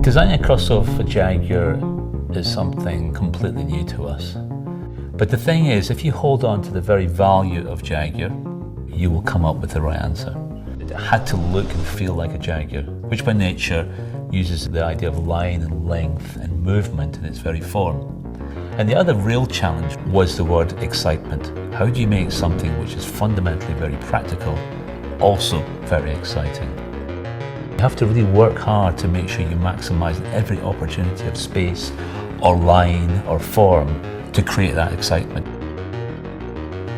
Designing a crossover for Jaguar is something completely new to us. But the thing is, if you hold on to the very value of Jaguar, you will come up with the right answer. It had to look and feel like a Jaguar, which by nature uses the idea of line and length and movement in its very form. And the other real challenge was the word excitement. How do you make something which is fundamentally very practical, also very exciting? You have to really work hard to make sure you maximize every opportunity of space or line or form to create that excitement.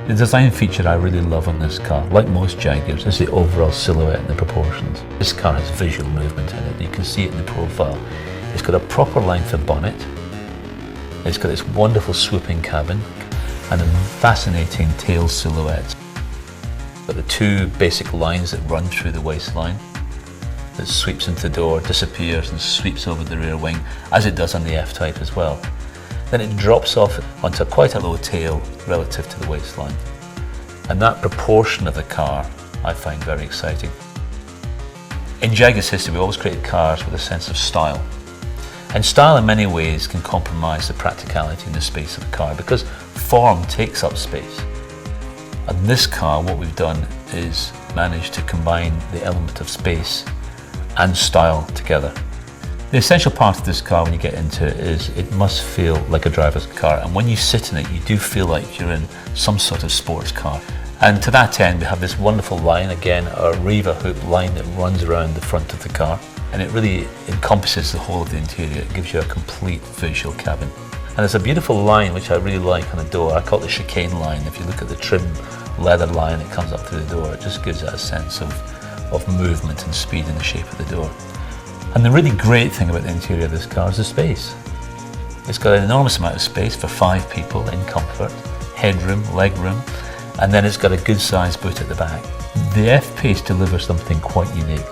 The design feature I really love on this car, like most Jaguars, is the overall silhouette and the proportions. This car has visual movement in it. You can see it in the profile. It's got a proper length of bonnet. It's got this wonderful swooping cabin and a fascinating tail silhouette. Got the two basic lines that run through the waistline. That sweeps into the door, disappears and sweeps over the rear wing, as it does on the F-Type as well. Then it drops off onto quite a low tail relative to the waistline. And that proportion of the car I find very exciting. In Jaguar's history, we always created cars with a sense of style. And style in many ways can compromise the practicality and the space of the car because form takes up space. On this car, what we've done is managed to combine the element of space and style together. The essential part of this car when you get into it is it must feel like a driver's car, and when you sit in it you do feel like you're in some sort of sports car. And to that end we have this wonderful line, again a Riva hoop line that runs around the front of the car, and it really encompasses the whole of the interior. It gives you a complete visual cabin. And there's a beautiful line which I really like on the door. I call it the chicane line. If you look at the trim leather line that comes up through the door, it just gives it a sense of movement and speed in the shape of the door. And the really great thing about the interior of this car is the space. It's got an enormous amount of space for 5 people in comfort, headroom, legroom, and then it's got a good sized boot at the back. The F-PACE delivers something quite unique.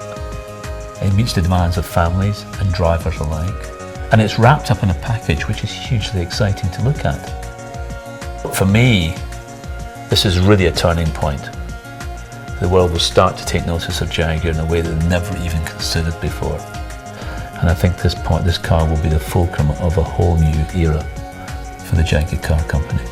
It meets the demands of families and drivers alike, and it's wrapped up in a package which is hugely exciting to look at. For me, this is really a turning point. The world will start to take notice of Jaguar in a way that they never even considered before. And I think this car will be the fulcrum of a whole new era for the Jaguar car company.